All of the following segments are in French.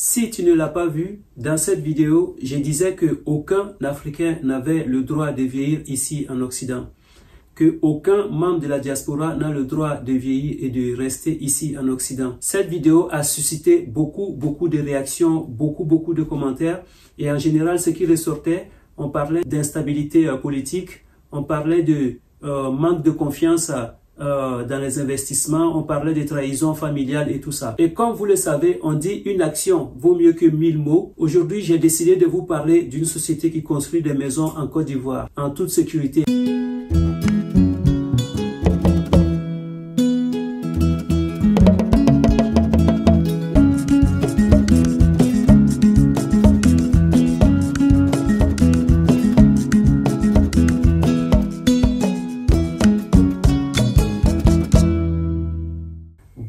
Si tu ne l'as pas vu, dans cette vidéo, je disais qu'aucun Africain n'avait le droit de vieillir ici en Occident. Qu'aucun membre de la diaspora n'a le droit de vieillir et de rester ici en Occident. Cette vidéo a suscité beaucoup de réactions, beaucoup de commentaires. Et en général, ce qui ressortait, on parlait d'instabilité politique, on parlait de manque de confiance dans les investissements, on parlait de trahison familiale et tout ça. Et comme vous le savez, on dit une action vaut mieux que 1000 mots. Aujourd'hui, j'ai décidé de vous parler d'une société qui construit des maisons en Côte d'Ivoire, en toute sécurité.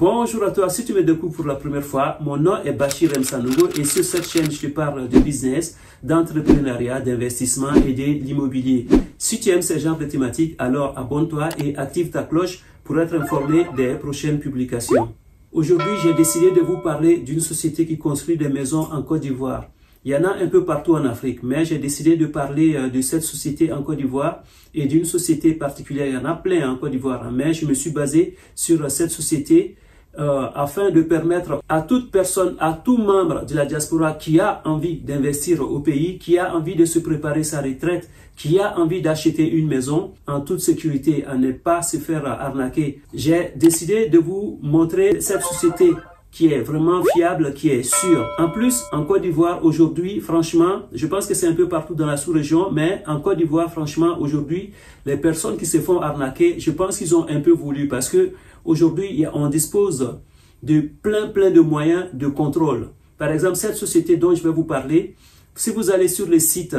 Bonjour à toi, si tu me découvres pour la première fois, mon nom est Bachir M. Sanogo et sur cette chaîne, je te parle de business, d'entrepreneuriat, d'investissement et de l'immobilier. Si tu aimes ce genre de thématiques, alors abonne-toi et active ta cloche pour être informé des prochaines publications. Aujourd'hui, j'ai décidé de vous parler d'une société qui construit des maisons en Côte d'Ivoire. Il y en a un peu partout en Afrique, mais j'ai décidé de parler de cette société en Côte d'Ivoire et d'une société particulière. Il y en a plein en Côte d'Ivoire, mais je me suis basé sur cette société afin de permettre à toute personne, à tout membre de la diaspora qui a envie d'investir au pays, qui a envie de se préparer sa retraite, qui a envie d'acheter une maison en toute sécurité, à ne pas se faire arnaquer. J'ai décidé de vous montrer cette société qui est vraiment fiable, qui est sûre. En plus, en Côte d'Ivoire, aujourd'hui, franchement, je pense que c'est un peu partout dans la sous-région, mais en Côte d'Ivoire, franchement, aujourd'hui, les personnes qui se font arnaquer, je pense qu'ils ont un peu voulu parce que aujourd'hui, on dispose de plein de moyens de contrôle. Par exemple, cette société dont je vais vous parler, si vous allez sur le site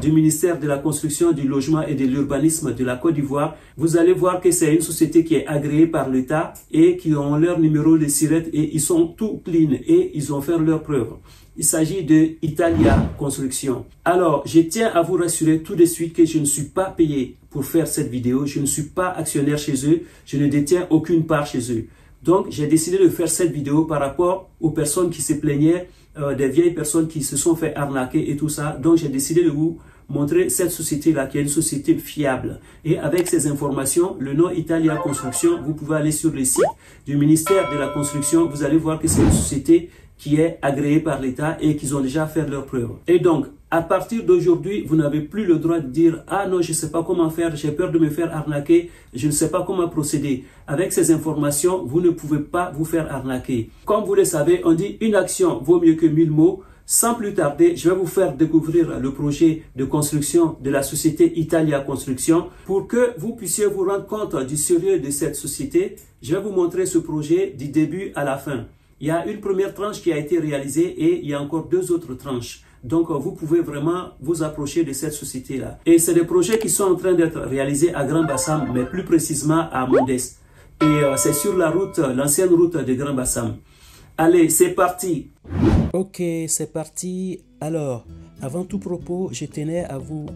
du ministère de la Construction, du Logement et de l'Urbanisme de la Côte d'Ivoire, vous allez voir que c'est une société qui est agréée par l'État et qui ont leur numéro de SIRET et ils sont tout clean et ils ont fait leurs preuves. Il s'agit de Italia Construction. Alors, je tiens à vous rassurer tout de suite que je ne suis pas payé pour faire cette vidéo. Je ne suis pas actionnaire chez eux. Je ne détiens aucune part chez eux. Donc, j'ai décidé de faire cette vidéo par rapport aux personnes qui se plaignaient, des vieilles personnes qui se sont fait arnaquer et tout ça. Donc, j'ai décidé de vous montrer cette société-là, qui est une société fiable. Et avec ces informations, le nom Italia Construction, vous pouvez aller sur le site du ministère de la Construction. Vous allez voir que c'est une société qui est agréée par l'État et qu'ils ont déjà fait leurs preuves. Et donc, à partir d'aujourd'hui, vous n'avez plus le droit de dire « Ah non, je ne sais pas comment faire, j'ai peur de me faire arnaquer, je ne sais pas comment procéder. » Avec ces informations, vous ne pouvez pas vous faire arnaquer. Comme vous le savez, on dit « Une action vaut mieux que 1000 mots ». Sans plus tarder, je vais vous faire découvrir le projet de construction de la société Italia Construction. Pour que vous puissiez vous rendre compte du sérieux de cette société, je vais vous montrer ce projet du début à la fin. Il y a une première tranche qui a été réalisée et il y a encore deux autres tranches. Donc, vous pouvez vraiment vous approcher de cette société-là. Et c'est des projets qui sont en train d'être réalisés à Grand Bassam, mais plus précisément à Mondès. Et c'est sur la route, l'ancienne route de Grand Bassam. Allez, c'est parti. Ok, c'est parti. Alors, avant tout propos, je tenais à vous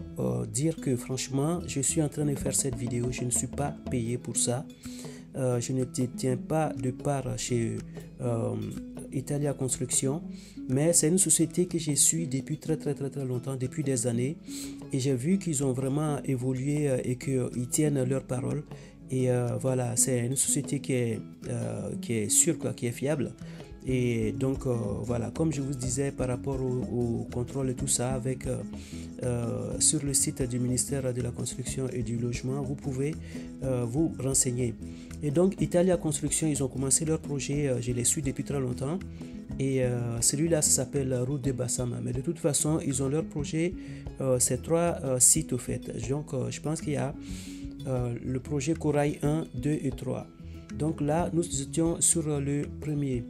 dire que franchement, je suis en train de faire cette vidéo. Je ne suis pas payé pour ça. Je ne détiens pas de part chez Italia Construction, mais c'est une société que je suis depuis très longtemps, depuis des années, et j'ai vu qu'ils ont vraiment évolué et qu'ils tiennent leur parole. Et voilà, c'est une société qui est sûre, quoi, qui est fiable. Et donc voilà, comme je vous disais par rapport au contrôle et tout ça, avec sur le site du ministère de la Construction et du Logement, vous pouvez vous renseigner. Et donc Italia Construction, ils ont commencé leur projet, je les suis depuis très longtemps, et celui-là ça s'appelle Route de Bassam. Mais de toute façon, ils ont leur projet, c'est 3 sites au fait. Donc je pense qu'il y a le projet Corail 1, 2 et 3. Donc là, nous étions sur le premier.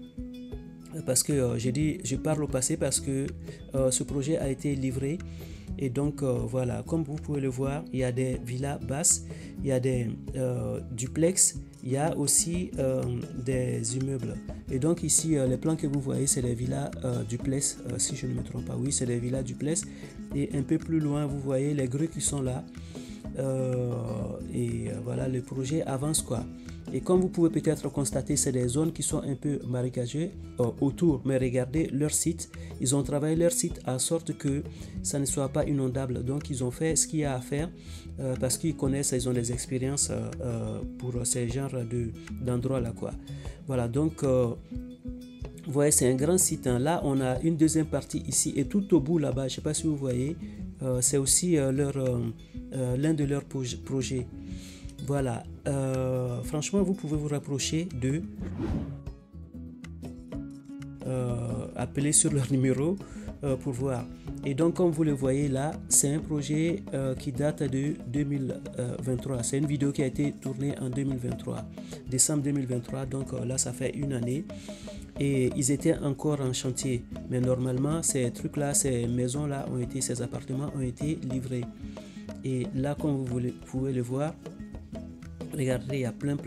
Parce que j'ai dit, je parle au passé parce que ce projet a été livré. Et donc voilà, comme vous pouvez le voir, il y a des villas basses, il y a des duplex, il y a aussi des immeubles. Et donc ici, les plans que vous voyez, c'est les villas duplex, si je ne me trompe pas. Oui, c'est les villas duplex. Et un peu plus loin, vous voyez les grues qui sont là. Et voilà, le projet avance quoi. Et comme vous pouvez peut-être constater, c'est des zones qui sont un peu marécageuses autour. Mais regardez leur site. Ils ont travaillé leur site à sorte que ça ne soit pas inondable. Donc, ils ont fait ce qu'il y a à faire parce qu'ils connaissent, ils ont des expériences pour ces genres d'endroits-là, quoi. Voilà, donc... vous voyez, c'est un grand site. Hein. Là, on a une deuxième partie ici. Et tout au bout, là-bas, je ne sais pas si vous voyez, c'est aussi l'un de leurs projets. Voilà. Franchement, vous pouvez vous rapprocher d'eux. Appeler sur leur numéro pour voir. Et donc, comme vous le voyez là, c'est un projet qui date de 2023. C'est une vidéo qui a été tournée en 2023, décembre 2023. Donc là, ça fait une année. Et ils étaient encore en chantier. Mais normalement, ces trucs-là, ces maisons-là ont été, ces appartements ont été livrés. Et là, comme vous pouvez le voir, regardez, il y a plein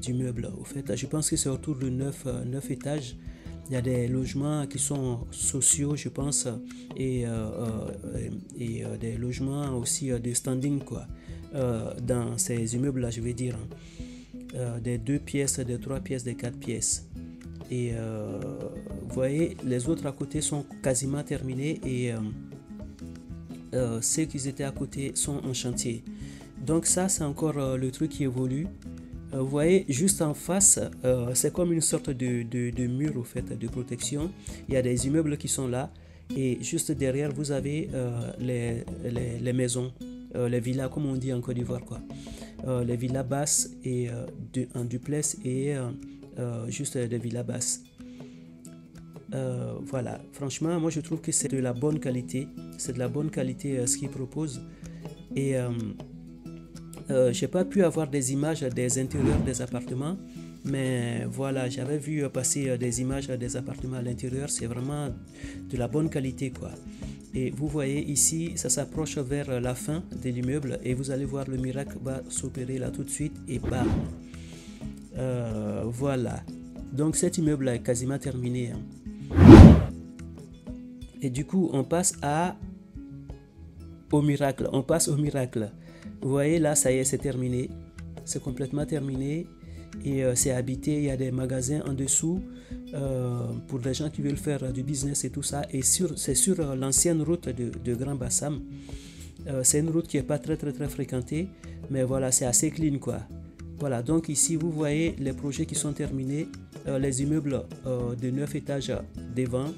d'immeubles. Au fait, je pense que c'est autour de 9 étages. Il y a des logements qui sont sociaux, je pense, et des logements aussi de standing, quoi, dans ces immeubles-là, je vais dire. Des 2 pièces, des 3 pièces, des 4 pièces. Et vous voyez, les autres à côté sont quasiment terminés et ceux qui étaient à côté sont en chantier. Donc ça, c'est encore le truc qui évolue. Vous voyez, juste en face, c'est comme une sorte de mur au fait, de protection. Il y a des immeubles qui sont là et juste derrière, vous avez les maisons, les villas, comme on dit en Côte d'Ivoire, quoi. Les villas basses et en duplex et juste des villas basses. Voilà, franchement, moi je trouve que c'est de la bonne qualité. C'est de la bonne qualité ce qu'ils proposent. Et j'ai pas pu avoir des images des intérieurs des appartements, mais voilà, j'avais vu passer des images des appartements à l'intérieur. C'est vraiment de la bonne qualité, quoi. Et vous voyez ici, ça s'approche vers la fin de l'immeuble et vous allez voir le miracle va s'opérer là tout de suite et bam. Voilà. Donc cet immeuble là est quasiment terminé. Hein. Et du coup, on passe au miracle. On passe au miracle. Vous voyez là, ça y est, c'est terminé. C'est complètement terminé. Et c'est habité, il y a des magasins en dessous pour les gens qui veulent faire du business et tout ça. Et c'est sur l'ancienne route de Grand Bassam. C'est une route qui n'est pas très fréquentée, mais voilà, c'est assez clean, quoi. Voilà, donc ici vous voyez les projets qui sont terminés, les immeubles de 9 étages devant,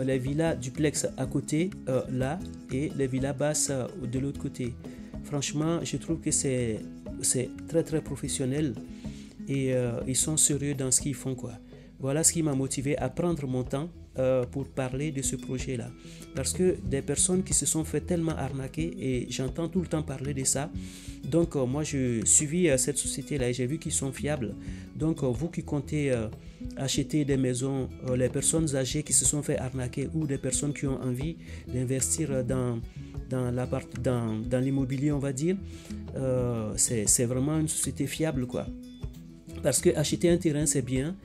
les villas duplex à côté, là, et les villas basses de l'autre côté. Franchement, je trouve que c'est très professionnel. Et ils sont sérieux dans ce qu'ils font, quoi. Voilà ce qui m'a motivé à prendre mon temps pour parler de ce projet-là. Parce que des personnes qui se sont fait tellement arnaquer, et j'entends tout le temps parler de ça. Donc moi, je suivis cette société-là et j'ai vu qu'ils sont fiables. Donc vous qui comptez acheter des maisons, les personnes âgées qui se sont fait arnaquer ou des personnes qui ont envie d'investir dans l'immobilier, on va dire, c'est vraiment une société fiable, quoi. Parce que acheter un terrain, c'est bien,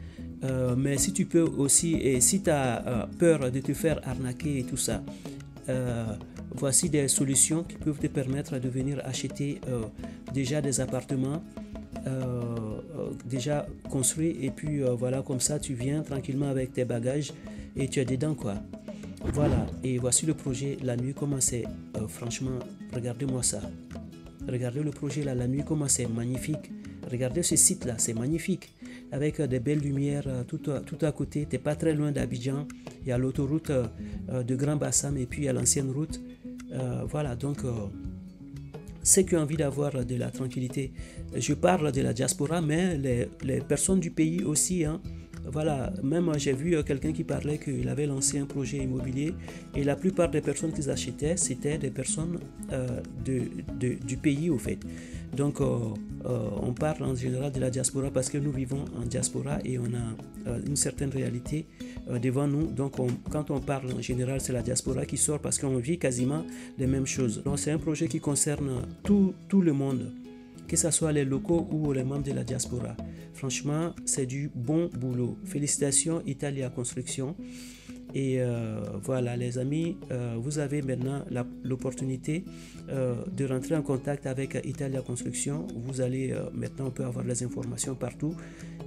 mais si tu peux aussi, et si tu as peur de te faire arnaquer et tout ça, voici des solutions qui peuvent te permettre de venir acheter déjà des appartements déjà construits. Et puis voilà, comme ça, tu viens tranquillement avec tes bagages et tu es dedans, quoi. Voilà, et voici le projet, la nuit, comment c'est, franchement, regardez-moi ça. Regardez le projet là, la nuit, comment c'est magnifique. Regardez ce site là, c'est magnifique. Avec des belles lumières tout à côté. Tu n'es pas très loin d'Abidjan. Il y a l'autoroute de Grand Bassam et puis il y a l'ancienne route. Voilà, donc ceux qui ont envie d'avoir de la tranquillité. Je parle de la diaspora, mais les personnes du pays aussi, hein. Voilà, même j'ai vu quelqu'un qui parlait qu'il avait lancé un projet immobilier et la plupart des personnes qu'ils achetaient, c'était des personnes du pays, au fait. Donc, on parle en général de la diaspora parce que nous vivons en diaspora et on a une certaine réalité devant nous. Donc, quand on parle en général, c'est la diaspora qui sort parce qu'on vit quasiment les mêmes choses. Donc, c'est un projet qui concerne tout le monde, que ce soit les locaux ou les membres de la diaspora. Franchement, c'est du bon boulot. Félicitations Italia Construction. Et voilà les amis, vous avez maintenant l'opportunité de rentrer en contact avec Italia Construction. Vous allez maintenant, on peut avoir les informations partout.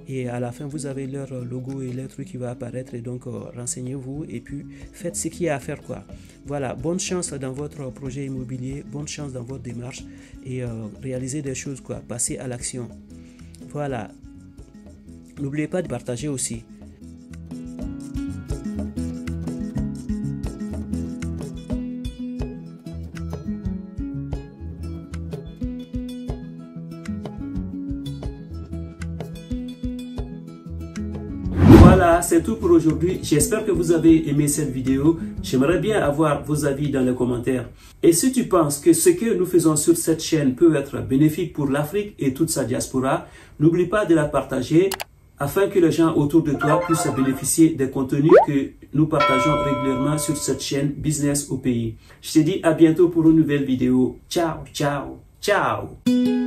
Et à la fin, vous avez leur logo et leur truc qui va apparaître. Et donc, renseignez-vous et puis faites ce qu'il y a à faire, quoi. Voilà, bonne chance dans votre projet immobilier, bonne chance dans votre démarche et réalisez des choses, quoi. Passez à l'action. Voilà. N'oubliez pas de partager aussi. Voilà, c'est tout pour aujourd'hui. J'espère que vous avez aimé cette vidéo. J'aimerais bien avoir vos avis dans les commentaires. Et si tu penses que ce que nous faisons sur cette chaîne peut être bénéfique pour l'Afrique et toute sa diaspora, n'oublie pas de la partager afin que les gens autour de toi puissent bénéficier des contenus que nous partageons régulièrement sur cette chaîne Business au pays. Je te dis à bientôt pour une nouvelle vidéo. Ciao, ciao, ciao!